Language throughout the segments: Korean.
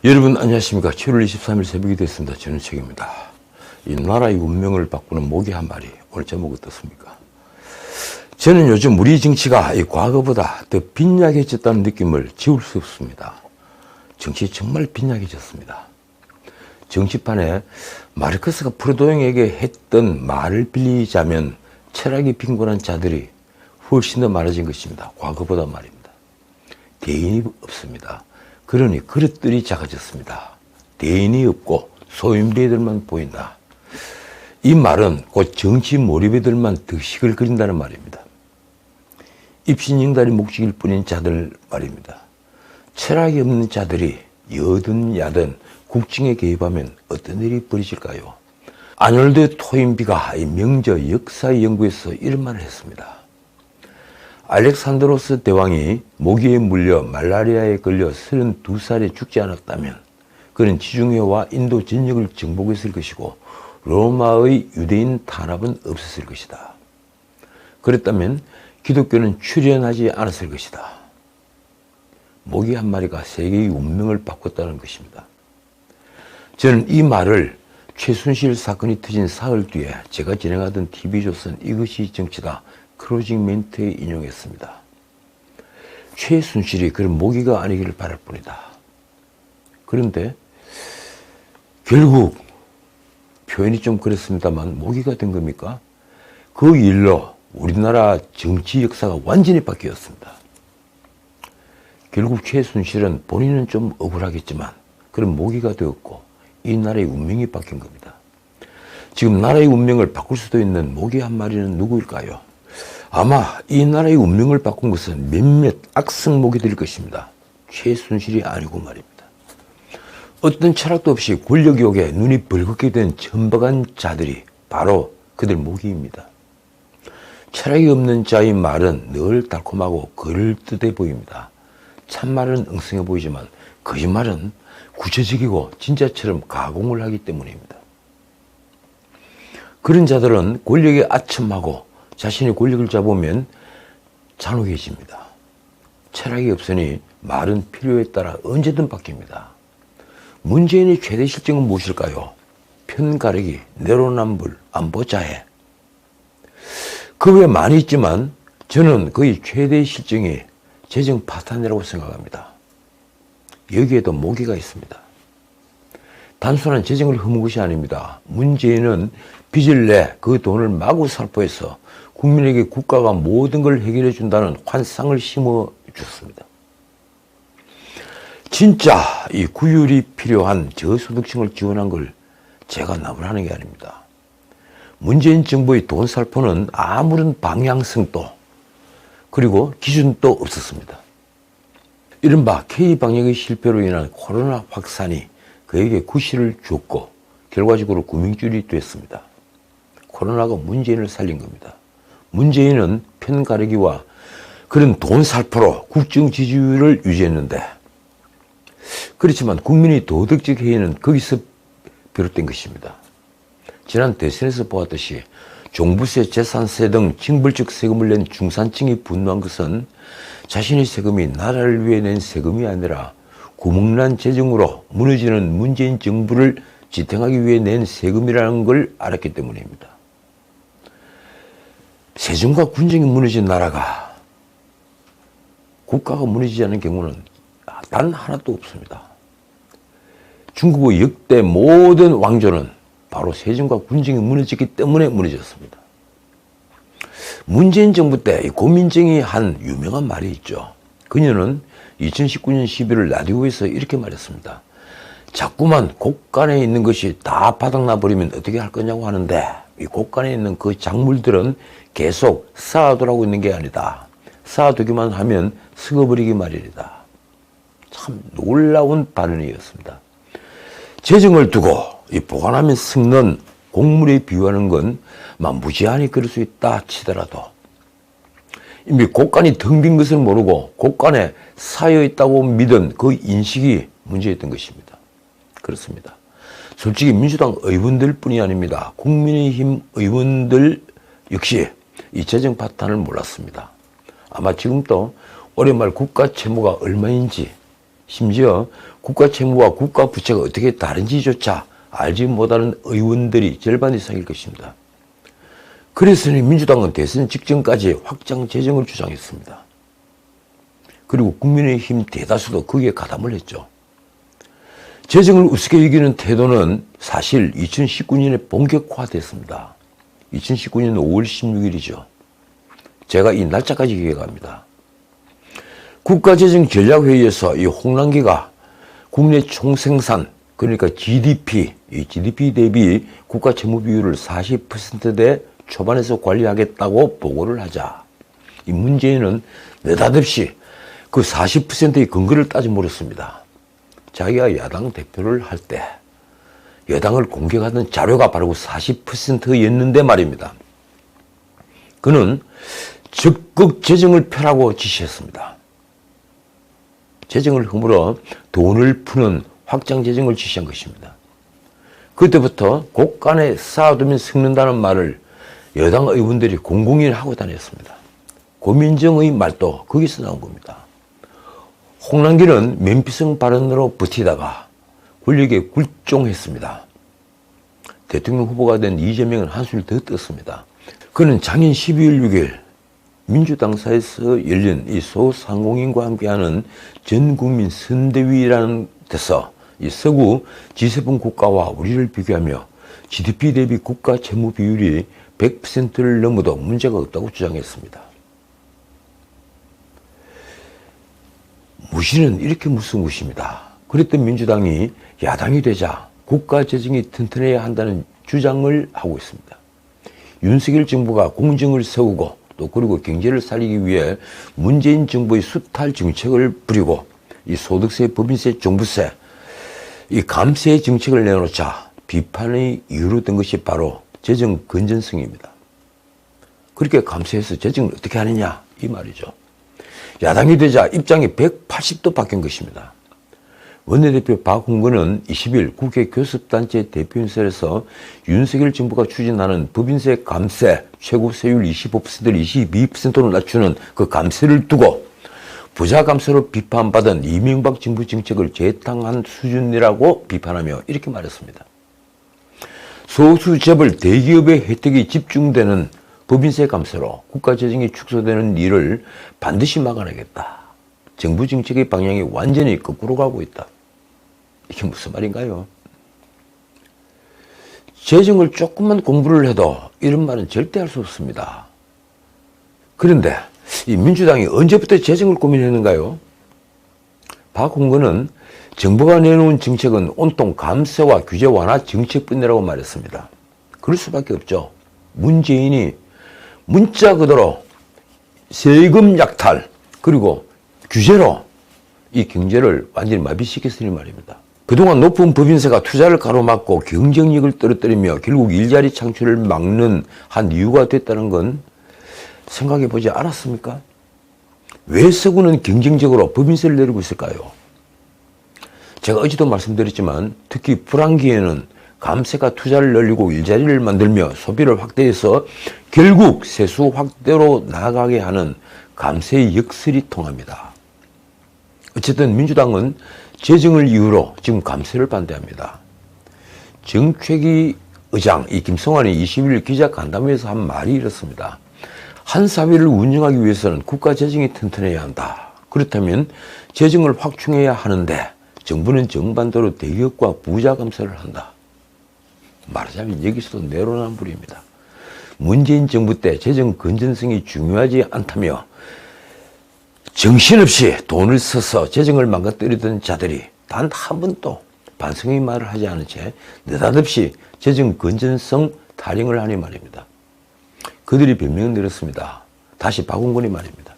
여러분 안녕하십니까. 7월 23일 새벽이 됐습니다. 저는 책입니다. 이 나라의 운명을 바꾸는 모기 한 마리. 오늘 제목 어떻습니까? 저는 요즘 우리 정치가 이 과거보다 더 빈약해졌다는 느낌을 지울 수 없습니다. 정치 정말 빈약해졌습니다. 정치판에 마르크스가 프로도형에게 했던 말을 빌리자면 철학이 빈곤한 자들이 훨씬 더 많아진 것입니다. 과거보다 말입니다. 대인이 없습니다. 그러니 그릇들이 작아졌습니다. 대인이 없고 소인배들만 보인다. 이 말은 곧 정치 몰입애들만 득식을 그린다는 말입니다. 입신영달이 목적일 뿐인 자들 말입니다. 철학이 없는 자들이 여든 야든 국정에 개입하면 어떤 일이 벌어질까요? 아놀드 토인비가 명저 역사 연구에서 이런 말을 했습니다. 알렉산드로스 대왕이 모기에 물려 말라리아에 걸려 32살에 죽지 않았다면 그는 지중해와 인도 전역을 정복했을 것이고 로마의 유대인 탄압은 없었을 것이다. 그랬다면 기독교는 출현하지 않았을 것이다. 모기 한 마리가 세계의 운명을 바꿨다는 것입니다. 저는 이 말을 최순실 사건이 터진 사흘 뒤에 제가 진행하던 TV조선 이것이 정치다 클로징 멘트에 인용했습니다. 최순실이 그런 모기가 아니기를 바랄 뿐이다. 그런데 결국 표현이 좀 그렇습니다만 모기가 된 겁니까? 그 일로 우리나라 정치 역사가 완전히 바뀌었습니다. 결국 최순실은 본인은 좀 억울하겠지만 그런 모기가 되었고 이 나라의 운명이 바뀐 겁니다. 지금 나라의 운명을 바꿀 수도 있는 모기 한 마리는 누구일까요? 아마 이 나라의 운명을 바꾼 것은 몇몇 악성 모기들일 것입니다. 최순실이 아니고 말입니다. 어떤 철학도 없이 권력 욕에 눈이 벌겋게 된 천박한 자들이 바로 그들 모기입니다. 철학이 없는 자의 말은 늘 달콤하고 그럴듯해 보입니다. 참말은 엉성해 보이지만 거짓말은 구체적이고 진짜처럼 가공을 하기 때문입니다. 그런 자들은 권력에 아첨하고 자신의 권력을 잡으면 잔혹해집니다. 철학이 없으니 말은 필요에 따라 언제든 바뀝니다. 문재인의 최대 실정은 무엇일까요? 편가르기, 내로남불, 안보자해. 그 외에 많이 있지만 저는 그의 최대 실정이 재정 파탄이라고 생각합니다. 여기에도 모기가 있습니다. 단순한 재정을 허문 것이 아닙니다. 문재인은 빚을 내 그 돈을 마구 살포해서 국민에게 국가가 모든 걸 해결해 준다는 환상을 심어줬습니다. 진짜 이 구휼이 필요한 저소득층을 지원한 걸 제가 나무라는 게 아닙니다. 문재인 정부의 돈 살포는 아무런 방향성도 그리고 기준도 없었습니다. 이른바 K방역의 실패로 인한 코로나 확산이 그에게 구실을 줬고 결과적으로 구명줄이 됐습니다. 코로나가 문재인을 살린 겁니다. 문재인은 편가르기와 그런 돈 살포로 국정 지지율을 유지했는데 그렇지만 국민의 도덕적 해이는 거기서 비롯된 것입니다. 지난 대선에서 보았듯이 종부세, 재산세 등 징벌적 세금을 낸 중산층이 분노한 것은 자신의 세금이 나라를 위해 낸 세금이 아니라 구멍난 재정으로 무너지는 문재인 정부를 지탱하기 위해 낸 세금이라는 걸 알았기 때문입니다. 세금과 군정이 무너진 나라가 국가가 무너지지 않은 경우는 단 하나도 없습니다. 중국의 역대 모든 왕조는 바로 세금과 군정이 무너졌기 때문에 무너졌습니다. 문재인 정부 때 고민정이 한 유명한 말이 있죠. 그녀는 2019년 11월 라디오에서 이렇게 말했습니다. 자꾸만 곳간에 있는 것이 다 바닥나 버리면 어떻게 할 거냐고 하는데 이 곳간에 있는 그 작물들은 계속 쌓아두라고 있는 게 아니다. 쌓아두기만 하면 썩어버리기 마련이다. 참 놀라운 발언이었습니다. 재정을 두고 이 보관하면 썩는 곡물에 비유하는 건 무지한히 그럴 수 있다 치더라도 이미 곳간이 텅 빈 것을 모르고 곳간에 쌓여 있다고 믿은 그 인식이 문제였던 것입니다. 그렇습니다. 솔직히 민주당 의원들 뿐이 아닙니다. 국민의힘 의원들 역시 이 재정 파탄을 몰랐습니다. 아마 지금도 올해 말 국가 채무가 얼마인지 심지어 국가 채무와 국가 부채가 어떻게 다른지조차 알지 못하는 의원들이 절반 이상일 것입니다. 그래서는 민주당은 대선 직전까지 확장 재정을 주장했습니다. 그리고 국민의힘 대다수도 거기에 가담을 했죠. 재정을 우습게 여기는 태도는 사실 2019년에 본격화됐습니다. 2019년 5월 16일이죠. 제가 이 날짜까지 기억합니다. 국가재정전략회의에서 이 홍남기가 국내 총생산, 그러니까 GDP, 이 GDP 대비 국가 채무 비율을 40%대 초반에서 관리하겠다고 보고를 하자. 이 문재인은 느닷없이 그 40%의 근거를 따져 물었습니다. 자기가 야당 대표를 할 때 여당을 공격하던 자료가 바로 40%였는데 말입니다. 그는 적극 재정을 펴라고 지시했습니다. 재정을 허물어 돈을 푸는 확장 재정을 지시한 것입니다. 그때부터 곳간에 쌓아두면 썩는다는 말을 여당 의원들이 공공연히 하고 다녔습니다. 고민정의 말도 거기서 나온 겁니다. 홍남기는 면피성 발언으로 버티다가 권력에 굴종했습니다. 대통령 후보가 된 이재명은 한술 더 떴습니다. 그는 작년 12월 6일 민주당사에서 열린 이 소상공인과 함께하는 전국민 선대위라는 데서 이 서구 G7 국가와 우리를 비교하며 GDP 대비 국가 채무 비율이 100%를 넘어도 문제가 없다고 주장했습니다. 무시는 이렇게 무서운 것입니다. 그랬던 민주당이 야당이 되자 국가 재정이 튼튼해야 한다는 주장을 하고 있습니다. 윤석열 정부가 공정을 세우고 또 그리고 경제를 살리기 위해 문재인 정부의 수탈 정책을 부리고 이 소득세, 법인세, 종부세, 이 감세 정책을 내놓자 비판의 이유로 된 것이 바로 재정 건전성입니다. 그렇게 감세해서 재정을 어떻게 하느냐 이 말이죠. 야당이 되자 입장이 180도 바뀐 것입니다. 원내대표 박홍근은 20일 국회 교섭단체 대표연설에서 윤석열 정부가 추진하는 법인세 감세 최고 세율 25%를 22%로 낮추는 그 감세를 두고 부자 감세로 비판받은 이명박 정부 정책을 재탕한 수준이라고 비판하며 이렇게 말했습니다. 소수 재벌 대기업의 혜택이 집중되는 법인세 감세로 국가 재정이 축소되는 일을 반드시 막아내겠다. 정부 정책의 방향이 완전히 거꾸로 가고 있다. 이게 무슨 말인가요? 재정을 조금만 공부를 해도 이런 말은 절대 할 수 없습니다. 그런데 이 민주당이 언제부터 재정을 고민했는가요? 박홍근은 정부가 내놓은 정책은 온통 감세와 규제 완화 정책뿐이라고 말했습니다. 그럴 수밖에 없죠. 문재인이 문자 그대로 세금 약탈 그리고 규제로 이 경제를 완전히 마비시켰으니 말입니다. 그동안 높은 법인세가 투자를 가로막고 경쟁력을 떨어뜨리며 결국 일자리 창출을 막는 한 이유가 됐다는 건 생각해 보지 않았습니까? 왜 서구는 경쟁적으로 법인세를 내리고 있을까요? 제가 어제도 말씀드렸지만 특히 불황기에는 감세가 투자를 늘리고 일자리를 만들며 소비를 확대해서 결국 세수 확대로 나아가게 하는 감세의 역설이 통합니다. 어쨌든 민주당은 재정을 이유로 지금 감세를 반대합니다. 정책위 의장 이 김성환이 21일 기자간담회에서 한 말이 이렇습니다. 한 사회를 운영하기 위해서는 국가 재정이 튼튼해야 한다. 그렇다면 재정을 확충해야 하는데 정부는 정반대로 대기업과 부자 감세를 한다. 말하자면 여기서도 내로남불입니다. 문재인 정부 때 재정 건전성이 중요하지 않다며 정신없이 돈을 써서 재정을 망가뜨리던 자들이 단 한 번도 반성의 말을 하지 않은 채 느닷없이 재정 건전성 타령을 하니 말입니다. 그들이 변명을 내렸습니다. 다시 박홍근이 말입니다.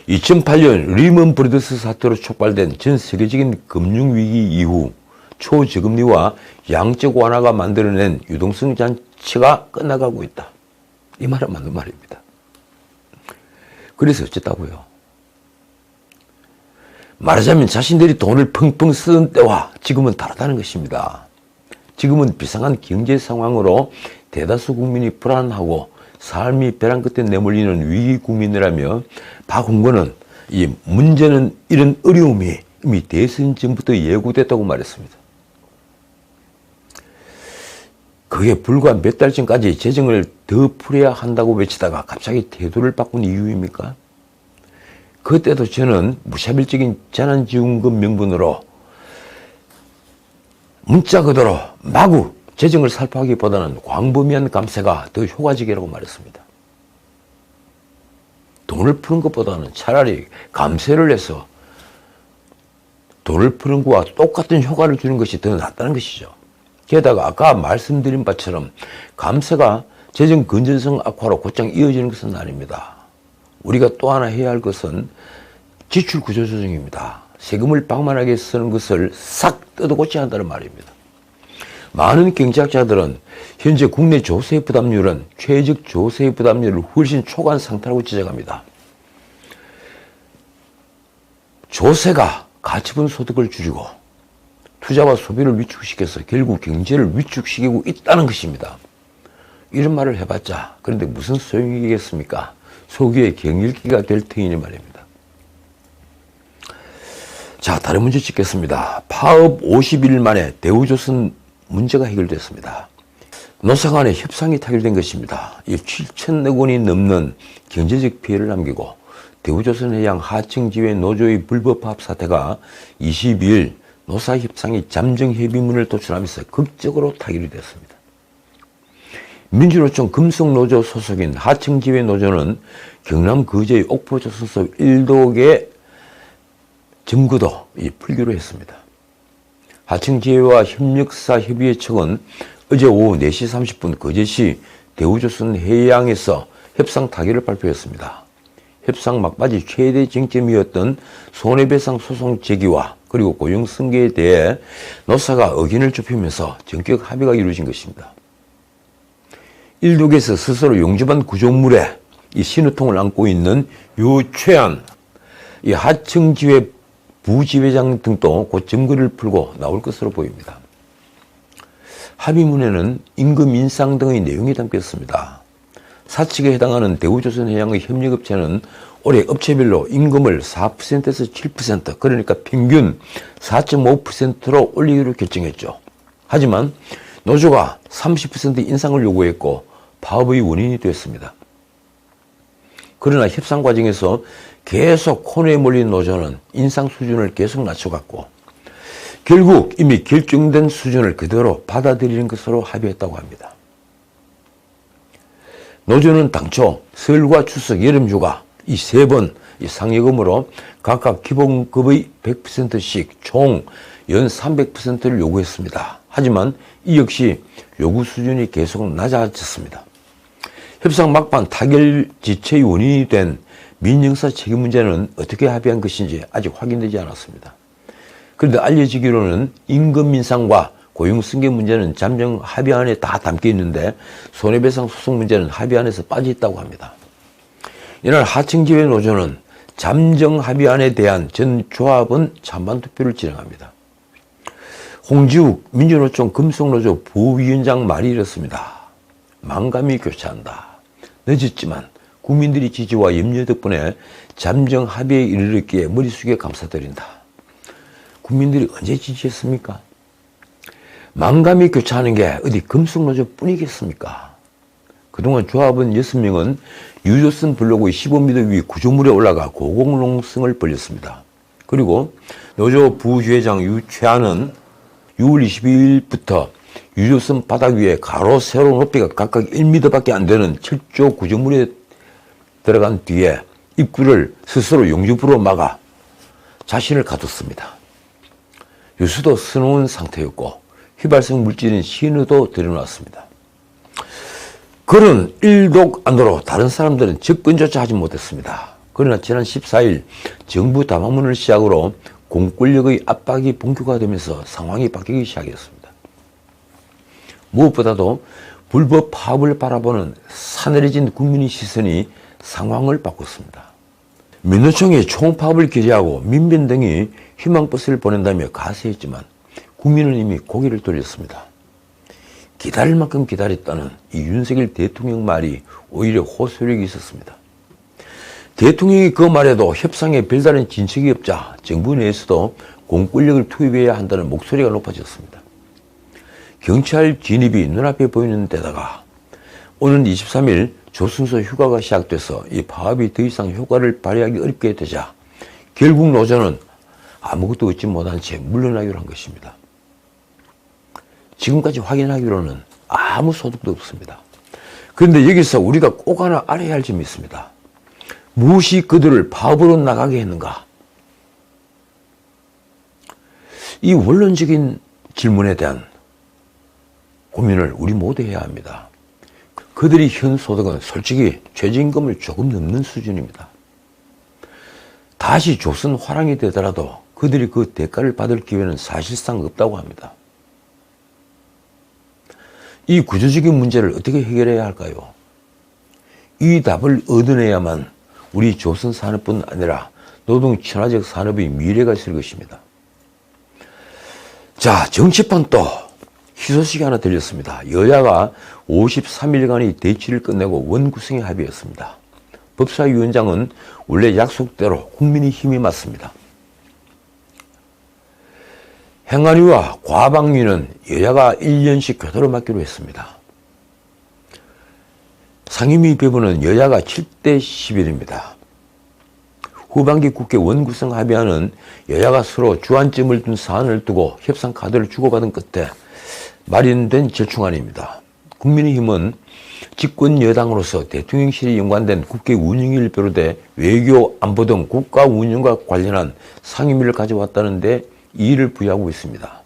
2008년 리먼 브러더스 사태로 촉발된 전 세계적인 금융위기 이후 초저금리와 양적 완화가 만들어낸 유동성 잔치가 끝나가고 있다. 이 말은 맞는 말입니다. 그래서 어쨌다고요? 말하자면 자신들이 돈을 펑펑 쓰던 때와 지금은 다르다는 것입니다. 지금은 비상한 경제 상황으로 대다수 국민이 불안하고 삶이 벼랑 끝에 내몰리는 위기 국민이라며 박홍근은 이 문제는 이런 어려움이 이미 대선 전부터 예고됐다고 말했습니다. 그게 불과 몇 달 전까지 재정을 더 풀어야 한다고 외치다가 갑자기 태도를 바꾼 이유입니까? 그때도 저는 무차별적인 재난지원금 명분으로 문자 그대로 마구 재정을 살포하기보다는 광범위한 감세가 더 효과적이라고 말했습니다. 돈을 푸는 것보다는 차라리 감세를 해서 돈을 푸는 것과 똑같은 효과를 주는 것이 더 낫다는 것이죠. 게다가 아까 말씀드린 바처럼 감세가 재정 건전성 악화로 곧장 이어지는 것은 아닙니다. 우리가 또 하나 해야 할 것은 지출 구조 조정입니다. 세금을 방만하게 쓰는 것을 싹 뜯어고쳐야 한다는 말입니다. 많은 경제학자들은 현재 국내 조세 부담률은 최적 조세 부담률을 훨씬 초과한 상태라고 지적합니다. 조세가 가처분 소득을 줄이고 투자와 소비를 위축시켜서 결국 경제를 위축시키고 있다는 것입니다. 이런 말을 해봤자 그런데 무슨 소용이겠습니까? 소기의 경일기가 될 터이니 말입니다. 자, 다른 문제 찍겠습니다. 파업 50일 만에 대우조선 문제가 해결됐습니다. 노사 간의 협상이 타결된 것입니다. 7천억 원이 넘는 경제적 피해를 남기고 대우조선해양 하청지회 노조의 불법 파업 사태가 22일 노사협상이 잠정협의문을 도출하면서 극적으로 타결이 됐습니다. 민주노총 금속노조 소속인 하청지회 노조는 경남 거제의 옥포조선소 1독의 점거도 풀기로 했습니다. 하청지회와 협력사협의회 측은 어제 오후 4시 30분 거제시 대우조선해양에서 협상 타결을 발표했습니다. 협상 막바지 최대 쟁점이었던 손해배상 소송 제기와 그리고 고용 승계에 대해 노사가 의견을 좁히면서 전격 합의가 이루어진 것입니다. 일독에서 스스로 용접한 구조물에 이 신호통을 안고 있는 유최한 이 하청지회 부지회장 등도 곧 점거를 풀고 나올 것으로 보입니다. 합의문에는 임금 인상 등의 내용이 담겼습니다. 사측에 해당하는 대우조선해양의 협력업체는 올해 업체별로 임금을 4%에서 7% 그러니까 평균 4.5%로 올리기로 결정했죠. 하지만 노조가 30% 인상을 요구했고 파업의 원인이 됐습니다. 그러나 협상 과정에서 계속 코너에 몰린 노조는 인상 수준을 계속 낮춰갔고 결국 이미 결정된 수준을 그대로 받아들이는 것으로 합의했다고 합니다. 노조는 당초 설과 추석, 연휴가 이 세 번 상여금으로 각각 기본급의 100%씩 총 연 300%를 요구했습니다. 하지만 이 역시 요구 수준이 계속 낮아졌습니다. 협상 막판 타결 지체의 원인이 된 민영사 책임 문제는 어떻게 합의한 것인지 아직 확인되지 않았습니다. 그런데 알려지기로는 임금 인상과 고용 승계 문제는 잠정 합의안에 다 담겨 있는데 손해배상 소송 문제는 합의안에서 빠져 있다고 합니다. 이날 하청지회 노조는 잠정 합의안에 대한 전 조합은 찬반 투표를 진행합니다. 홍지욱 민주노총 금속노조 부위원장 말이 이렇습니다. 만감이 교차한다. 늦었지만 국민들의 지지와 염려 덕분에 잠정 합의에 이르렀기에 머리 숙여 감사드린다. 국민들이 언제 지지했습니까? 만감이 교차하는 게 어디 금속노조 뿐이겠습니까? 그동안 조합원 6명은 유조선 블로그의 15m 위 구조물에 올라가 고공농성을 벌였습니다. 그리고 노조 부회장 유최한은 6월 22일부터 유조선 바닥 위에 가로 세로 높이가 각각 1m밖에 안 되는 철조 구조물에 들어간 뒤에 입구를 스스로 용접으로 막아 자신을 가뒀습니다. 유수도 서러운 상태였고 휘발성 물질인 신호도 드러났습니다. 그런 일독 안으로 다른 사람들은 접근조차 하지 못했습니다. 그러나 지난 14일 정부 담화문을 시작으로 공권력의 압박이 본격화되면서 상황이 바뀌기 시작했습니다. 무엇보다도 불법 파업을 바라보는 사내려진 국민의 시선이 상황을 바꿨습니다. 민노총이 총파업을 결의하고 민변 등이 희망버스를 보낸다며 가세했지만 국민은 이미 고개를 돌렸습니다. 기다릴 만큼 기다렸다는 이 윤석열 대통령 말이 오히려 호소력이 있었습니다. 대통령이 그 말에도 협상에 별다른 진척이 없자 정부 내에서도 공권력을 투입해야 한다는 목소리가 높아졌습니다. 경찰 진입이 눈앞에 보이는 데다가 오는 23일 조선소 휴가가 시작돼서 이 파업이 더 이상 효과를 발휘하기 어렵게 되자 결국 노조는 아무것도 얻지 못한 채 물러나기로 한 것입니다. 지금까지 확인하기로는 아무 소득도 없습니다. 그런데 여기서 우리가 꼭 하나 알아야 할 점이 있습니다. 무엇이 그들을 파업으로 나가게 했는가? 이 원론적인 질문에 대한 고민을 우리 모두 해야 합니다. 그들이 현 소득은 솔직히 최저임금을 조금 넘는 수준입니다. 다시 조선 화랑이 되더라도 그들이 그 대가를 받을 기회는 사실상 없다고 합니다. 이 구조적인 문제를 어떻게 해결해야 할까요? 이 답을 얻어내야만 우리 조선 산업뿐 아니라 노동 친화적 산업의 미래가 있을 것입니다. 자, 정치판 또 희소식이 하나 들렸습니다. 여야가 53일간의 대치를 끝내고 원구성에 합의했습니다. 법사위원장은 원래 약속대로 국민의힘이 맡습니다. 행안위와 과방위는 여야가 1년씩 교대로 맡기로 했습니다. 상임위 배분은 여야가 7대 11입니다. 후반기 국회 원구성 합의안은 여야가 서로 주안점을 둔 사안을 두고 협상 카드를 주고받은 끝에 마련된 절충안입니다. 국민의힘은 집권 여당으로서 대통령실이 연관된 국회 운영위를 비롯해 외교, 안보 등 국가 운영과 관련한 상임위를 가져왔다는데 이의를 부여하고 있습니다.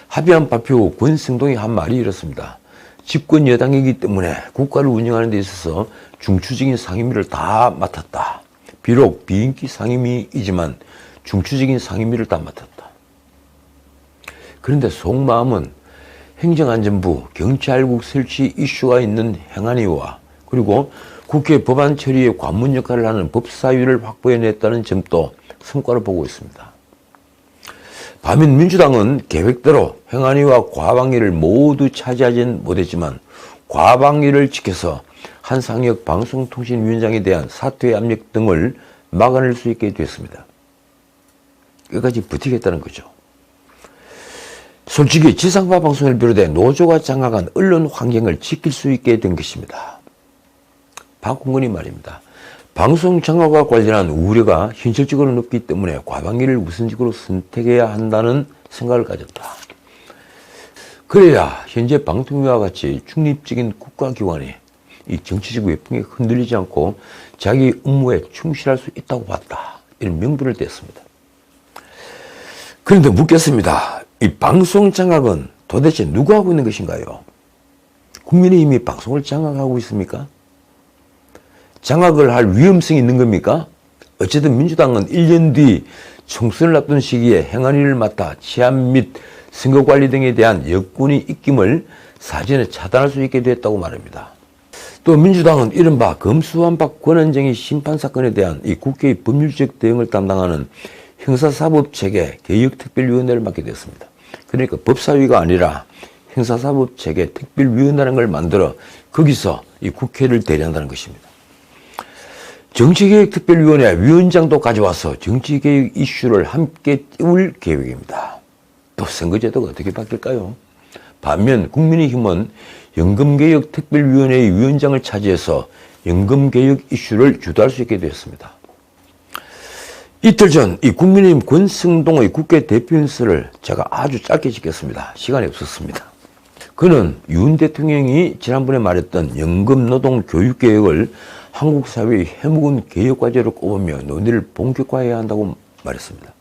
합의안 발표 후 권성동이 한 말이 이렇습니다. 집권 여당이기 때문에 국가를 운영하는 데 있어서 중추적인 상임위를 다 맡았다. 비록 비인기 상임위이지만 중추적인 상임위를 다 맡았다. 그런데 속마음은 행정안전부, 경찰국 설치 이슈가 있는 행안위와 그리고 국회 법안 처리에 관문 역할을 하는 법사위를 확보해냈다는 점도 성과로 보고 있습니다. 반면 민주당은 계획대로 행안위와 과방위를 모두 차지하지는 못했지만 과방위를 지켜서 한상혁 방송통신위원장에 대한 사퇴 압력 등을 막아낼 수 있게 됐습니다. 끝까지 버티겠다는 거죠. 솔직히 지상파 방송을 비롯해 노조가 장악한 언론 환경을 지킬 수 있게 된 것입니다. 박홍근이 말입니다. 방송 장악과 관련한 우려가 현실적으로 높기 때문에 과방위를 우선적으로 선택해야 한다는 생각을 가졌다. 그래야 현재 방통위와 같이 중립적인 국가기관이 이 정치적 외풍에 흔들리지 않고 자기 업무에 충실할 수 있다고 봤다. 이런 명분을 댔습니다. 그런데 묻겠습니다. 이 방송 장악은 도대체 누가 하고 있는 것인가요? 국민의힘이 방송을 장악하고 있습니까? 장악을 할 위험성이 있는 겁니까? 어쨌든 민주당은 1년 뒤 총선을 앞둔 시기에 행안위를 맡아 치안 및 선거관리 등에 대한 여건이 있김을 사전에 차단할 수 있게 됐다고 말합니다. 또 민주당은 이른바 검수완박 권한쟁의 심판사건에 대한 이 국회의 법률적 대응을 담당하는 형사사법체계 개혁특별위원회를 맡게 됐습니다. 그러니까 법사위가 아니라 형사사법체계 특별위원회라는 걸 만들어 거기서 이 국회를 대리한다는 것입니다. 정치개혁특별위원회 위원장도 가져와서 정치개혁 이슈를 함께 띄울 계획입니다. 또 선거제도가 어떻게 바뀔까요? 반면 국민의힘은 연금개혁특별위원회의 위원장을 차지해서 연금개혁 이슈를 주도할 수 있게 되었습니다. 이틀 전 이 국민의힘 권성동의 국회 대표연설을 제가 아주 짧게 찍겠습니다. 시간이 없었습니다. 그는 윤 대통령이 지난번에 말했던 연금노동교육개혁을 한국 사회의 해묵은 개혁과제로 꼽으며 논의를 본격화해야 한다고 말했습니다.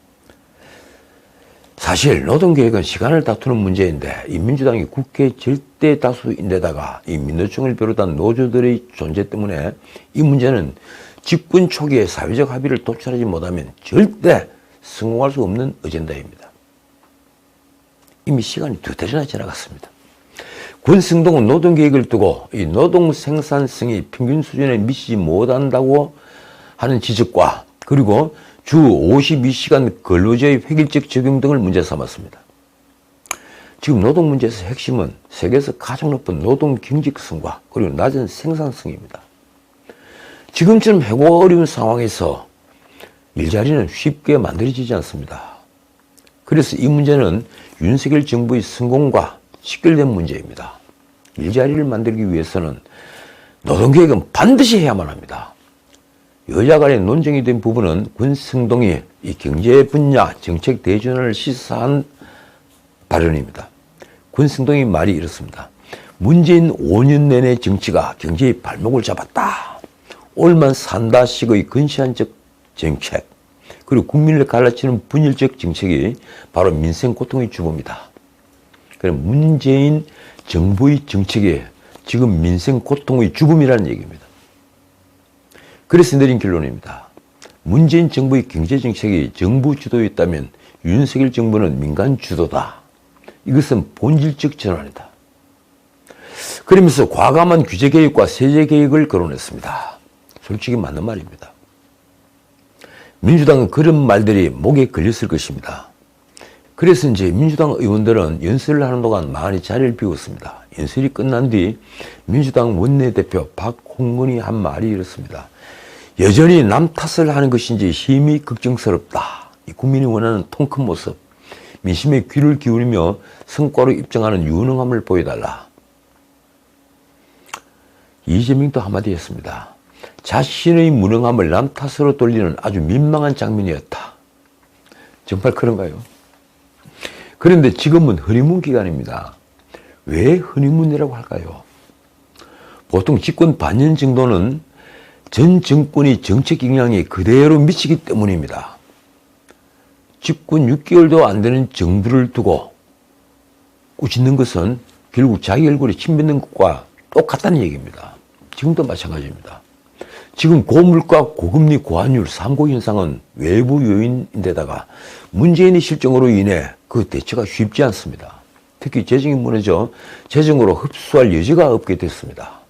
사실 노동개혁은 시간을 다투는 문제인데 이 민주당이 국회 절대 다수인데다가 이 민노총을 비롯한 노조들의 존재 때문에 이 문제는 집권 초기에 사회적 합의를 도출하지 못하면 절대 성공할 수 없는 어젠다입니다. 이미 시간이 2달이나 지나갔습니다. 권성동은 노동계획을 두고 이 노동 생산성이 평균 수준에 미치지 못한다고 하는 지적과 그리고 주 52시간 근로제의 획일적 적용 등을 문제 삼았습니다. 지금 노동 문제에서 핵심은 세계에서 가장 높은 노동 경직성과 그리고 낮은 생산성입니다. 지금처럼 해고 어려운 상황에서 일자리는 쉽게 만들어지지 않습니다. 그래서 이 문제는 윤석열 정부의 성공과 직결된 문제입니다. 일자리를 만들기 위해서는 노동개혁은 반드시 해야만 합니다. 여야 간의 논쟁이 된 부분은 권성동이 이 경제 분야 정책 대전을 시사한 발언입니다. 권성동의 말이 이렇습니다. 문재인 5년 내내 정치가 경제의 발목을 잡았다. 올만 산다식의 근시안적 정책, 그리고 국민을 갈라치는 분열적 정책이 바로 민생 고통의 주범이다. 그럼 문재인 정부의 정책이 지금 민생 고통의 주범이라는 얘기입니다. 그래서 내린 결론입니다. 문재인 정부의 경제정책이 정부 주도였다면 윤석열 정부는 민간 주도다. 이것은 본질적 전환이다. 그러면서 과감한 규제개혁과 세제개혁을 거론했습니다. 솔직히 맞는 말입니다. 민주당은 그런 말들이 목에 걸렸을 것입니다. 그래서 이제 민주당 의원들은 연설을 하는 동안 많이 자리를 비웠습니다. 연설이 끝난 뒤 민주당 원내대표 박홍근이 한 말이 이렇습니다. 여전히 남 탓을 하는 것인지 심히 걱정스럽다. 국민이 원하는 통 큰 모습, 민심에 귀를 기울이며 성과로 입증하는 유능함을 보여달라. 이재명도 한마디 했습니다. 자신의 무능함을 남 탓으로 돌리는 아주 민망한 장면이었다. 정말 그런가요? 그런데 지금은 허니문 기간입니다. 왜 허니문이라고 할까요? 보통 집권 반년 정도는 전 정권의 정책 영향이 그대로 미치기 때문입니다. 집권 6개월도 안 되는 정부를 두고 꾸짖는 것은 결국 자기 얼굴에 침 뱉는 것과 똑같다는 얘기입니다. 지금도 마찬가지입니다. 지금 고물가, 고금리, 고환율, 삼고 현상은 외부 요인인데다가 문재인의 실정으로 인해 그 대처가 쉽지 않습니다. 특히 재정이 무너져 재정으로 흡수할 여지가 없게 됐습니다.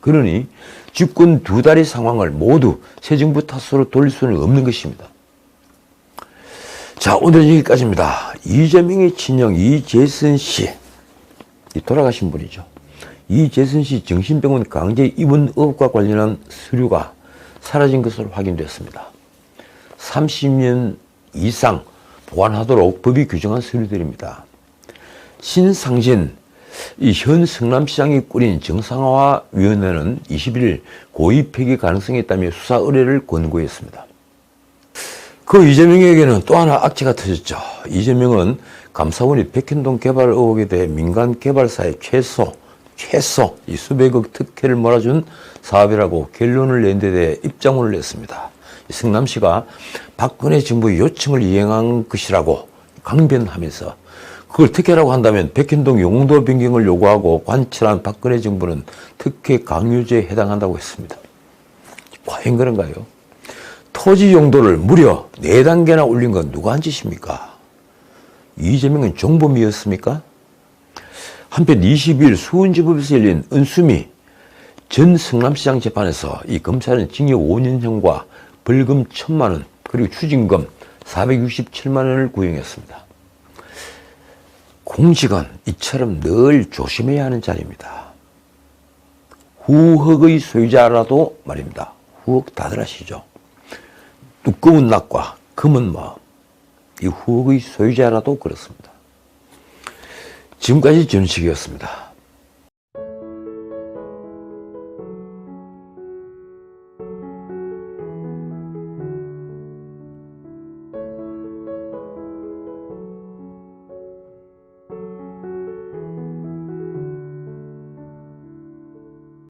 그러니 집권 2달의 상황을 모두 새 정부 탓으로 돌릴 수는 없는 것입니다. 자, 오늘은 여기까지입니다. 이재명의 친형 이재선 씨, 돌아가신 분이죠. 이재선 씨 정신병원 강제 입원 의혹과 관련한 서류가 사라진 것으로 확인됐습니다. 30년 이상 보관하도록 법이 규정한 서류들입니다. 신상진 현 성남시장이 꾸린 정상화위원회는 21일 고의 폐기 가능성이 있다며 수사 의뢰를 권고했습니다. 그 이재명에게는 또 하나 악재가 터졌죠. 이재명은 감사원이 백현동 개발 의혹에 대해 민간 개발사에 최소 이 수백억 특혜를 몰아준 사업이라고 결론을 낸 데 대해 입장문을 냈습니다. 성남시가 박근혜 정부의 요청을 이행한 것이라고 강변하면서 그걸 특혜라고 한다면 백현동 용도 변경을 요구하고 관철한 박근혜 정부는 특혜 강요죄에 해당한다고 했습니다. 과연 그런가요? 토지 용도를 무려 4단계나 올린 건 누가 한 짓입니까? 이재명은 종범이었습니까? 한편 22일 수원지법에서 열린 은수미 전 성남시장 재판에서 이 검찰은 징역 5년형과 벌금 1,000만 원 그리고 추징금 467만 원을 구형했습니다. 공직은 이처럼 늘 조심해야 하는 자리입니다. 후흑의 소유자라도 말입니다. 후흑 다들 아시죠? 두꺼운 낙과 검은 마음, 이 후흑의 소유자라도 그렇습니다. 지금까지 전식이었습니다.